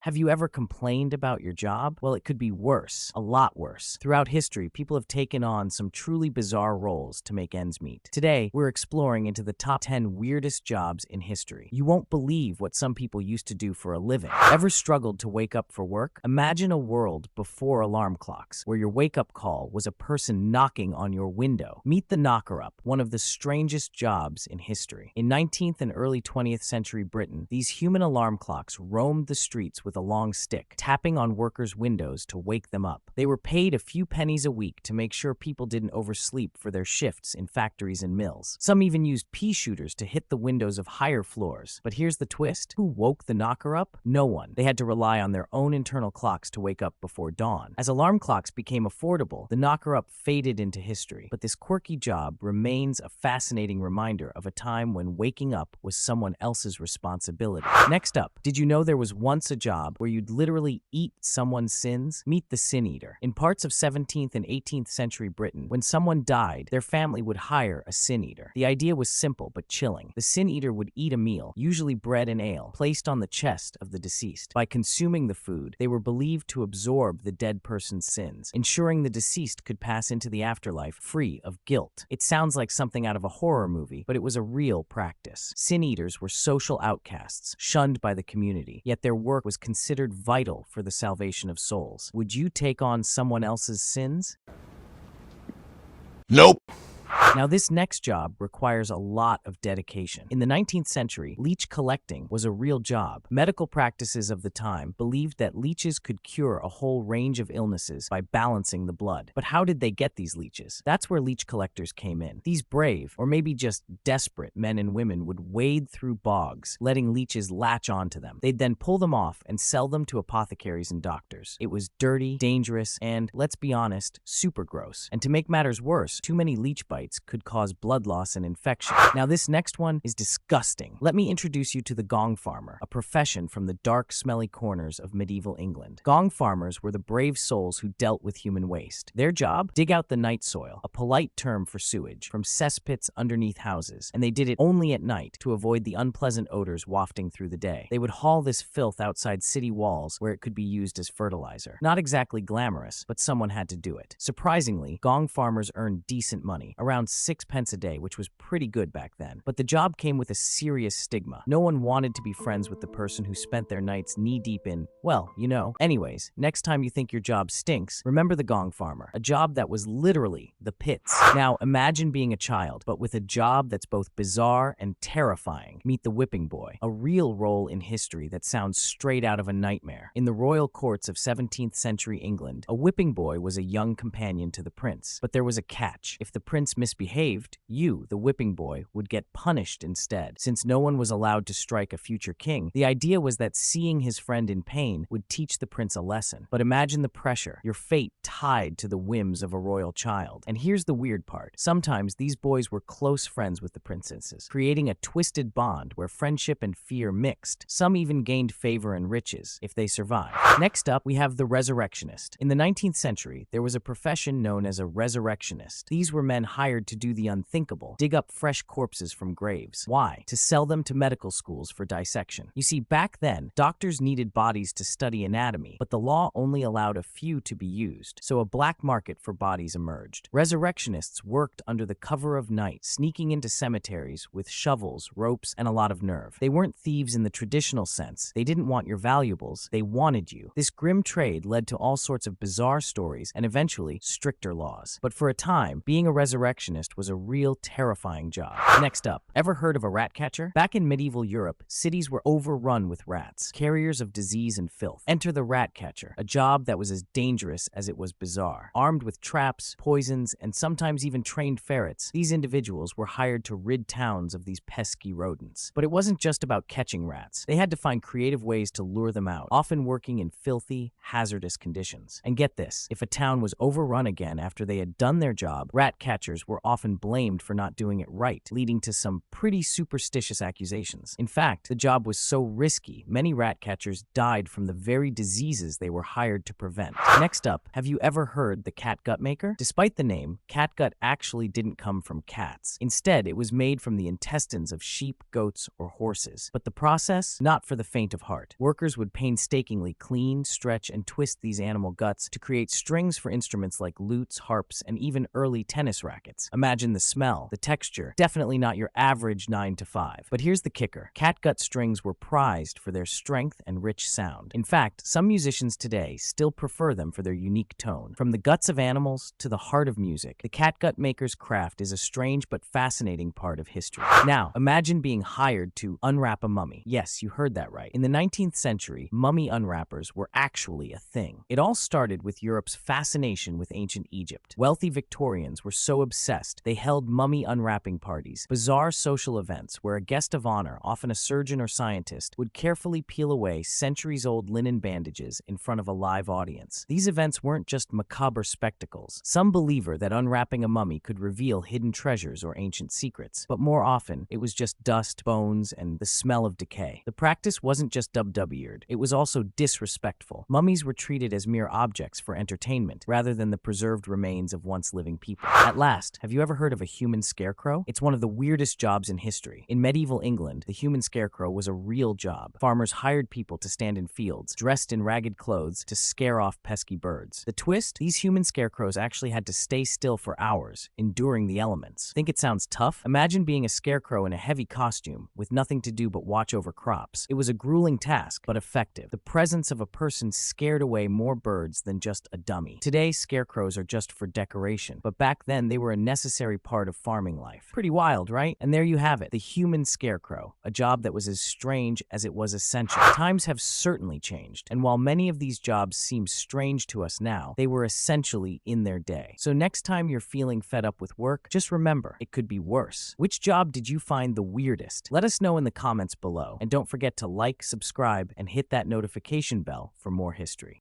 Have you ever complained about your job? Well, it could be worse, a lot worse. Throughout history, people have taken on some truly bizarre roles to make ends meet. Today, we're exploring into the top 10 weirdest jobs in history. You won't believe what some people used to do for a living. Ever struggled to wake up for work? Imagine a world before alarm clocks, where your wake-up call was a person knocking on your window. Meet the knocker-up, one of the strangest jobs in history. In 19th and early 20th century Britain, these human alarm clocks roamed the streets with a long stick, tapping on workers' windows to wake them up. They were paid a few pennies a week to make sure people didn't oversleep for their shifts in factories and mills. Some even used pea shooters to hit the windows of higher floors. But here's the twist. Who woke the knocker up? No one. They had to rely on their own internal clocks to wake up before dawn. As alarm clocks became affordable, the knocker-up faded into history. But this quirky job remains a fascinating reminder of a time when waking up was someone else's responsibility. Next up, did you know there was once a job where you'd literally eat someone's sins? Meet the sin eater. In parts of 17th and 18th century Britain, when someone died, their family would hire a sin eater. The idea was simple but chilling. The sin eater would eat a meal, usually bread and ale, placed on the chest of the deceased. By consuming the food, they were believed to absorb the dead person's sins, ensuring the deceased could pass into the afterlife free of guilt. It sounds like something out of a horror movie, but it was a real practice. Sin eaters were social outcasts, shunned by the community, yet their work was considered vital for the salvation of souls. Would you take on someone else's sins? Nope. Now, this next job requires a lot of dedication. In the 19th century, leech collecting was a real job. Medical practices of the time believed that leeches could cure a whole range of illnesses by balancing the blood. But how did they get these leeches? That's where leech collectors came in. These brave, or maybe just desperate, men and women would wade through bogs, letting leeches latch onto them. They'd then pull them off and sell them to apothecaries and doctors. It was dirty, dangerous, and, let's be honest, super gross. And to make matters worse, too many leech bites could cause blood loss and infection. Now, this next one is disgusting. Let me introduce you to the Gong Farmer, a profession from the dark, smelly corners of medieval England. Gong Farmers were the brave souls who dealt with human waste. Their job? Dig out the night soil, a polite term for sewage, from cesspits underneath houses, and they did it only at night to avoid the unpleasant odors wafting through the day. They would haul this filth outside city walls where it could be used as fertilizer. Not exactly glamorous, but someone had to do it. Surprisingly, Gong Farmers earned decent money, around 6 pence a day, which was pretty good back then. But the job came with a serious stigma. No one wanted to be friends with the person who spent their nights knee-deep in, well, you know. Anyways, next time you think your job stinks, remember the Gong Farmer, a job that was literally the pits. Now, imagine being a child, but with a job that's both bizarre and terrifying. Meet the whipping boy, a real role in history that sounds straight out of a nightmare. In the royal courts of 17th century England, a whipping boy was a young companion to the prince. But there was a catch. If the prince misbehaved, you, the whipping boy, would get punished instead. Since no one was allowed to strike a future king, the idea was that seeing his friend in pain would teach the prince a lesson. But imagine the pressure, your fate tied to the whims of a royal child. And here's the weird part. Sometimes these boys were close friends with the princesses, creating a twisted bond where friendship and fear mixed. Some even gained favor and riches if they survived. Next up, we have the Resurrectionist. In the 19th century, there was a profession known as a Resurrectionist. These were men hired to do the unthinkable, dig up fresh corpses from graves. Why? To sell them to medical schools for dissection. You see, back then, doctors needed bodies to study anatomy, but the law only allowed a few to be used, so a black market for bodies emerged. Resurrectionists worked under the cover of night, sneaking into cemeteries with shovels, ropes, and a lot of nerve. They weren't thieves in the traditional sense. They didn't want your valuables. They wanted you. This grim trade led to all sorts of bizarre stories and eventually stricter laws. But for a time, being a resurrectionist was a real terrifying job. Next up, ever heard of a rat catcher? Back in medieval Europe, cities were overrun with rats, carriers of disease and filth. Enter the rat catcher, a job that was as dangerous as it was bizarre. Armed with traps, poisons, and sometimes even trained ferrets, these individuals were hired to rid towns of these pesky rodents. But it wasn't just about catching rats. They had to find creative ways to lure them out, often working in filthy, hazardous conditions. And get this, if a town was overrun again after they had done their job, rat catchers were often blamed for not doing it right, leading to some pretty superstitious accusations. In fact, the job was so risky, many rat catchers died from the very diseases they were hired to prevent. Next up, have you ever heard the catgut maker? Despite the name, catgut actually didn't come from cats. Instead, it was made from the intestines of sheep, goats, or horses. But the process? Not for the faint of heart. Workers would painstakingly clean, stretch, and twist these animal guts to create strings for instruments like lutes, harps, and even early tennis rackets. Imagine the smell, the texture. Definitely not your average 9 to 5. But here's the kicker. Catgut strings were prized for their strength and rich sound. In fact, some musicians today still prefer them for their unique tone. From the guts of animals to the heart of music, the catgut maker's craft is a strange but fascinating part of history. Now, imagine being hired to unwrap a mummy. Yes, you heard that right. In the 19th century, mummy unwrappers were actually a thing. It all started with Europe's fascination with ancient Egypt. Wealthy Victorians were so obsessed, they held mummy unwrapping parties, bizarre social events where a guest of honor, often a surgeon or scientist, would carefully peel away centuries-old linen bandages in front of a live audience. These events weren't just macabre spectacles. Some believer that unwrapping a mummy could reveal hidden treasures or ancient secrets, but more often, it was just dust, bones, and the smell of decay. The practice wasn't just weird, it was also disrespectful. Mummies were treated as mere objects for entertainment, rather than the preserved remains of once living people. At last, have you ever heard of a human scarecrow? It's one of the weirdest jobs in history. In medieval England, the human scarecrow was a real job. Farmers hired people to stand in fields, dressed in ragged clothes, to scare off pesky birds. The twist? These human scarecrows actually had to stay still for hours, enduring the elements. Think it sounds tough? Imagine being a scarecrow in a heavy costume, with nothing to do but watch over crops. It was a grueling task, but effective. The presence of a person scared away more birds than just a dummy. Today, scarecrows are just for decoration, but back then they were a necessary part of farming life. Pretty wild, right? And there you have it, the human scarecrow, a job that was as strange as it was essential. Times have certainly changed, and while many of these jobs seem strange to us now, they were essentially in their day. So next time you're feeling fed up with work, just remember, it could be worse. Which job did you find the weirdest? Let us know in the comments below, and don't forget to like, subscribe, and hit that notification bell for more history.